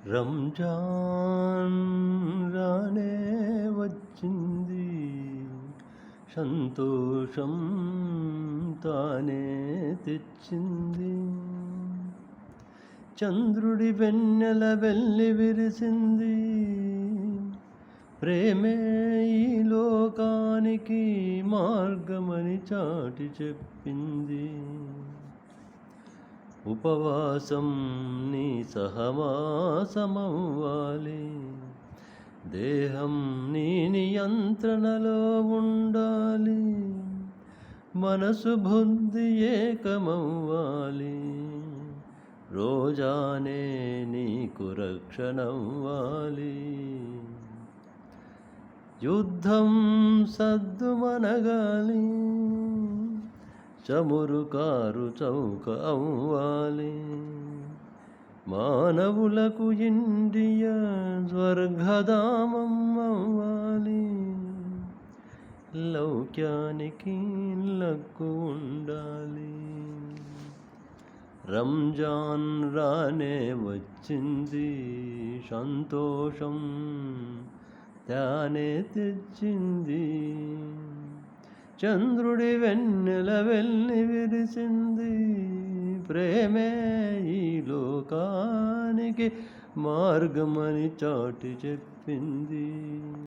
రంజాన్ రానే వచ్చింది, సంతోషం తానే తెచ్చింది. చంద్రుడి వెన్నెల వెల్లి విరిసింది, ప్రేమే ఈ లోకానికి మార్గమని చాటి చెప్పింది. ఉపవాసం నీ సహవాసమవ్వాలి, దేహం నీ నియంత్రణలో ఉండాలి, మనసు బుద్ధి ఏకమవ్వాలి, రోజానే నీకు రక్షణవ్వాలి. యుద్ధం సద్దుమనగాలి, చమురు కారు చౌక అవ్వాలి, మానవులకు ఇండియా స్వర్గధామం అవ్వాలి, లౌక్యానికి లక్కు ఉండాలి. రంజాన్ రానే వచ్చింది, సంతోషం తానే తెచ్చింది. చంద్రుడి వెన్నెల వెల్లి విరిసింది, ప్రేమే ఈ లోకానికి మార్గమని చాటి చెప్పింది.